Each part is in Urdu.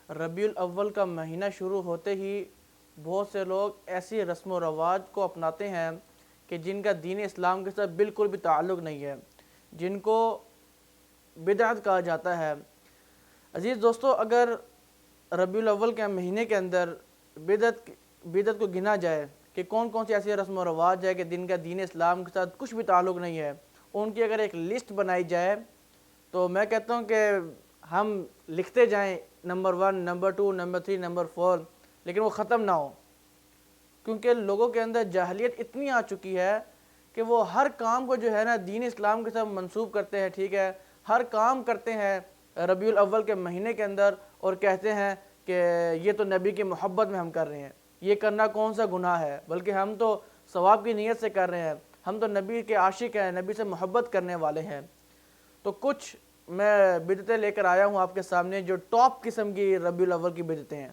ربیع الاول کا مہینہ شروع ہوتے ہی بہت سے لوگ ایسی رسم و رواج کو اپناتے ہیں کہ جن کا دین اسلام کے ساتھ بالکل بھی تعلق نہیں ہے، جن کو بدعت کہا جاتا ہے۔ عزیز دوستو، اگر ربیع الاول کے مہینے کے اندر بدعت کو گنا جائے کہ کون کون سی ایسی رسم و رواج ہے کہ جن کا دین اسلام کے ساتھ کچھ بھی تعلق نہیں ہے، ان کی اگر ایک لسٹ بنائی جائے تو میں کہتا ہوں کہ ہم لکھتے جائیں نمبر 1، نمبر 2، نمبر 3، نمبر 4، لیکن وہ ختم نہ ہو، کیونکہ لوگوں کے اندر جاہلیت اتنی آ چکی ہے کہ وہ ہر کام کو جو ہے نا دین اسلام کے ساتھ منسوب کرتے ہیں، ٹھیک ہے، ہر کام کرتے ہیں ربیع الاول کے مہینے کے اندر اور کہتے ہیں کہ یہ تو نبی کی محبت میں ہم کر رہے ہیں، یہ کرنا کون سا گناہ ہے، بلکہ ہم تو ثواب کی نیت سے کر رہے ہیں، ہم تو نبی کے عاشق ہیں، نبی سے محبت کرنے والے ہیں۔ تو کچھ میں بدعتیں لے کر آیا ہوں آپ کے سامنے جو ٹاپ قسم کی ربیع الاول کی بدعتیں ہیں،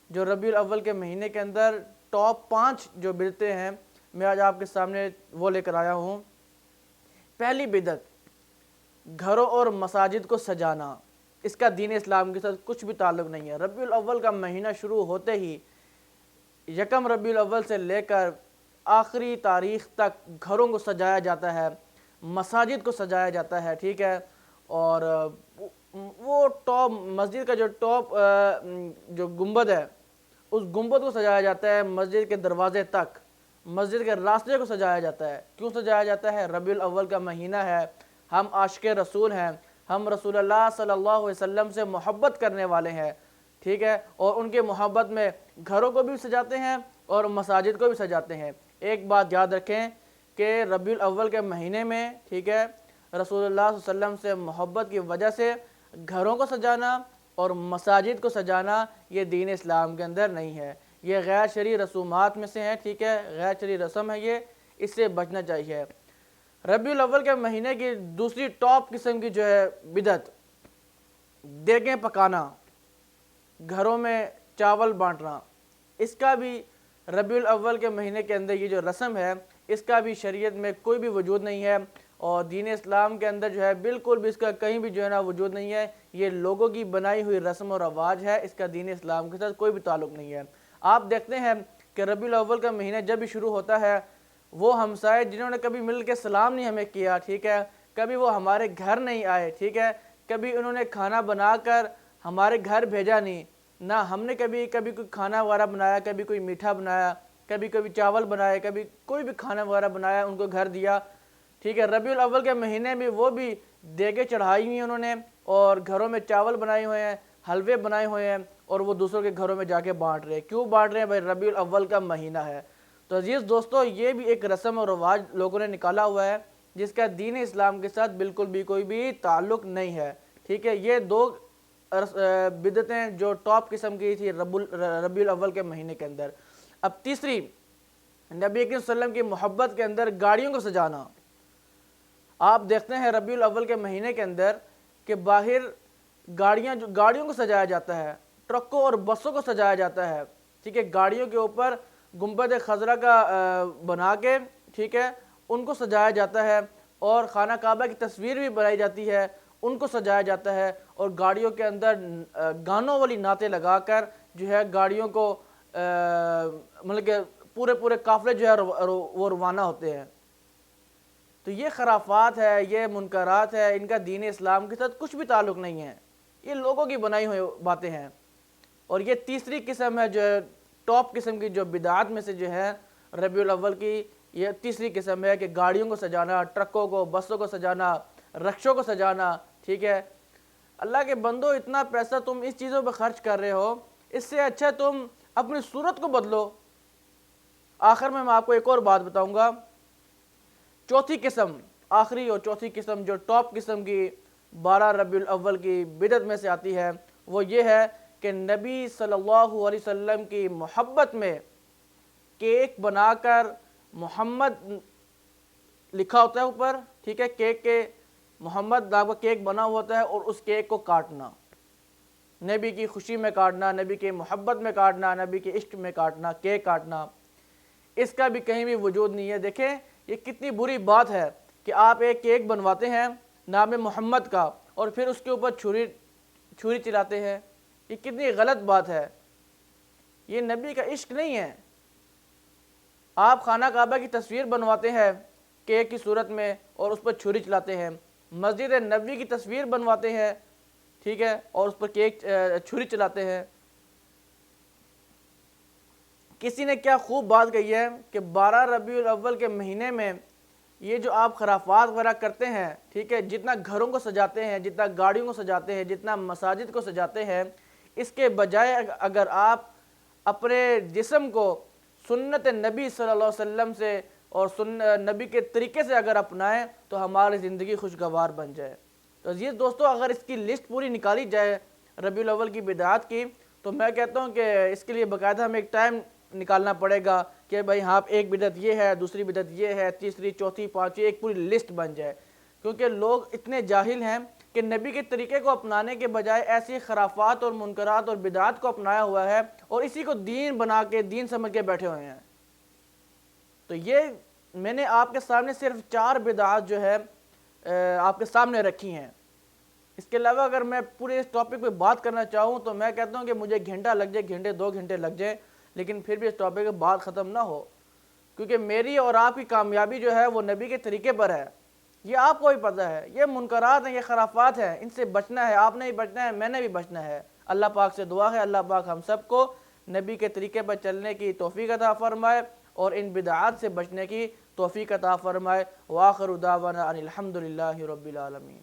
جو ربیع الاول کے مہینے کے اندر ٹاپ 5 جو بدعتیں ہیں میں آج آپ کے سامنے وہ لے کر آیا ہوں۔ پہلی بدعت، گھروں اور مساجد کو سجانا، اس کا دین اسلام کے ساتھ کچھ بھی تعلق نہیں ہے۔ ربیع الاول کا مہینہ شروع ہوتے ہی یکم ربیع الاول سے لے کر آخری تاریخ تک گھروں کو سجایا جاتا ہے، مساجد کو سجایا جاتا ہے، ٹھیک ہے، اور وہ ٹاپ مسجد کا جو ٹاپ جو گنبد ہے اس گنبد کو سجایا جاتا ہے، مسجد کے دروازے تک، مسجد کے راستے کو سجایا جاتا ہے۔ کیوں سجایا جاتا ہے؟ ربیع الاول کا مہینہ ہے، ہم عاشق رسول ہیں، ہم رسول اللہ صلی اللہ علیہ وسلم سے محبت کرنے والے ہیں، ٹھیک ہے، اور ان کے محبت میں گھروں کو بھی سجاتے ہیں اور مساجد کو بھی سجاتے ہیں۔ ایک بات یاد رکھیں کہ ربیع الاول کے مہینے میں، ٹھیک ہے، رسول اللہ صلی اللہ علیہ وسلم سے محبت کی وجہ سے گھروں کو سجانا اور مساجد کو سجانا یہ دین اسلام کے اندر نہیں ہے، یہ غیر شرعی رسومات میں سے ہیں، ٹھیک ہے، غیر شرعی رسم ہے، یہ اس سے بچنا چاہیے۔ ربیع الاول کے مہینے کی دوسری ٹاپ قسم کی جو ہے بدعت، دیگیں پکانا، گھروں میں چاول بانٹنا، اس کا بھی ربیع الاول کے مہینے کے اندر یہ جو رسم ہے اس کا بھی شریعت میں کوئی بھی وجود نہیں ہے اور دین اسلام کے اندر جو ہے بالکل بھی اس کا کہیں بھی جو ہے نا وجود نہیں ہے، یہ لوگوں کی بنائی ہوئی رسم و رواج ہے، اس کا دین اسلام کے ساتھ کوئی بھی تعلق نہیں ہے۔ آپ دیکھتے ہیں کہ ربیع الاول کا مہینہ جب بھی شروع ہوتا ہے وہ ہمسائے جنہوں نے کبھی مل کے سلام نہیں ہمیں کیا، ٹھیک ہے، کبھی وہ ہمارے گھر نہیں آئے، ٹھیک ہے، کبھی انہوں نے کھانا بنا کر ہمارے گھر بھیجا نہیں، نہ ہم نے کبھی کوئی کھانا وغیرہ بنایا، کبھی کوئی میٹھا بنایا، کبھی چاول بنائے، کبھی کوئی بھی کھانا وغیرہ بنایا ان کو گھر دیا، ٹھیک ہے۔ ربیع الاول کے مہینے میں وہ بھی دیگیں چڑھائی ہوئی انہوں نے اور گھروں میں چاول بنائے ہوئے ہیں، حلوے بنائے ہوئے ہیں اور وہ دوسروں کے گھروں میں جا کے بانٹ رہے ہیں۔ کیوں بانٹ رہے ہیں بھائی؟ ربیع الاول کا مہینہ ہے۔ تو عزیز دوستو، یہ بھی ایک رسم اور رواج لوگوں نے نکالا ہوا ہے جس کا دین اسلام کے ساتھ بالکل بھی کوئی بھی تعلق نہیں ہے، ٹھیک ہے۔ یہ دو بدعتیں جو ٹاپ قسم کی تھی ربیع الاول کے مہینے کے اندر۔ اب تیسری، نبی کریم صلی اللہ علیہ وسلم کی محبت کے اندر گاڑیوں کو سجانا۔ آپ دیکھتے ہیں ربیع الاول کے مہینے کے اندر کہ باہر گاڑیوں کو سجایا جاتا ہے، ٹرکوں اور بسوں کو سجایا جاتا ہے، ٹھیک ہے، گاڑیوں کے اوپر گنبد خضرا کا بنا کے، ٹھیک ہے، ان کو سجایا جاتا ہے اور خانہ کعبہ کی تصویر بھی بنائی جاتی ہے، ان کو سجایا جاتا ہے اور گاڑیوں کے اندر گانوں والی نعتیں لگا کر جو ہے گاڑیوں کو مطلب کہ پورے قافلے جو ہے وہ روانہ ہوتے ہیں۔ تو یہ خرافات ہے، یہ منکرات ہے، ان کا دین اسلام کے ساتھ کچھ بھی تعلق نہیں ہے، یہ لوگوں کی بنائی ہوئی باتیں ہیں۔ اور یہ تیسری قسم ہے جو ٹاپ قسم کی جو بدعات میں سے جو ہے ربیع الاول کی یہ تیسری قسم ہے کہ گاڑیوں کو سجانا، ٹرکوں کو، بسوں کو سجانا، رکشوں کو سجانا، ٹھیک ہے۔ اللہ کے بندو، اتنا پیسہ تم اس چیزوں پہ خرچ کر رہے ہو، اس سے اچھا تم اپنی صورت کو بدلو۔ آخر میں آپ کو ایک اور بات بتاؤں گا، چوتھی قسم، آخری اور چوتھی قسم جو ٹاپ قسم کی 12 ربیع الاول کی بدعت میں سے آتی ہے وہ یہ ہے کہ نبی صلی اللہ علیہ وسلم کی محبت میں کیک بنا کر محمد لکھا ہوتا ہے اوپر، ٹھیک ہے، کیک کے محمد نام کا کیک بنا ہوا ہوتا ہے اور اس کیک کو کاٹنا، نبی کی خوشی میں کاٹنا، نبی کی محبت میں کاٹنا، نبی کے عشق میں کاٹنا، کیک کاٹنا، اس کا بھی کہیں بھی وجود نہیں ہے۔ دیکھیں یہ کتنی بری بات ہے کہ آپ ایک کیک بنواتے ہیں نام محمد کا اور پھر اس کے اوپر چھری چلاتے ہیں، یہ کتنی غلط بات ہے، یہ نبی کا عشق نہیں ہے۔ آپ خانہ کعبہ کی تصویر بنواتے ہیں کیک کی صورت میں اور اس پر چھری چلاتے ہیں، مسجد نبوی کی تصویر بنواتے ہیں، ٹھیک ہے، اور اس پر کیک چھری چلاتے ہیں۔ کسی نے کیا خوب بات کہی ہے کہ 12 ربیع الاول کے مہینے میں یہ جو آپ خرافات وغیرہ کرتے ہیں، ٹھیک ہے، جتنا گھروں کو سجاتے ہیں، جتنا گاڑیوں کو سجاتے ہیں، جتنا مساجد کو سجاتے ہیں، اس کے بجائے اگر آپ اپنے جسم کو سنت نبی صلی اللہ علیہ وسلم سے اور نبی کے طریقے سے اگر اپنائیں تو ہماری زندگی خوشگوار بن جائے۔ تو عزیز دوستو، اگر اس کی لسٹ پوری نکالی جائے ربیع الاول کی بدعات کی، تو میں کہتا ہوں کہ اس کے لیے باقاعدہ ہمیں ایک ٹائم نکالنا پڑے گا کہ بھائی ہاں ایک بدعت یہ ہے، دوسری بدعت یہ ہے، تیسری، چوتھی، پانچویں، ایک پوری لسٹ بن جائے، کیونکہ لوگ اتنے جاہل ہیں کہ نبی کے طریقے کو اپنانے کے بجائے ایسی خرافات اور منکرات اور بدعات کو اپنایا ہوا ہے اور اسی کو دین بنا کے، دین سمجھ کے بیٹھے ہوئے ہیں۔ تو یہ میں نے آپ کے سامنے صرف 4 بدعات جو ہے آپ کے سامنے رکھی ہیں۔ اس کے علاوہ اگر میں پورے اس ٹاپک پہ بات کرنا چاہوں تو میں کہتا ہوں کہ مجھے گھنٹہ لگ جائے، گھنٹے 2 گھنٹے لگ جائیں، لیکن پھر بھی اس ٹاپک پہ بات ختم نہ ہو، کیونکہ میری اور آپ کی کامیابی جو ہے وہ نبی کے طریقے پر ہے۔ یہ آپ کو بھی پتہ ہے، یہ منکرات ہیں، یہ خرافات ہیں، ان سے بچنا ہے، آپ نے بھی بچنا ہے، میں نے بھی بچنا ہے۔ اللہ پاک سے دعا ہے اللہ پاک ہم سب کو نبی کے طریقے پر چلنے کی توفیق عطا فرمائے اور ان بدعات سے بچنے کی توفیق عطا فرمائے۔ وآخر دعوانا ان الحمد للہ رب العالمین۔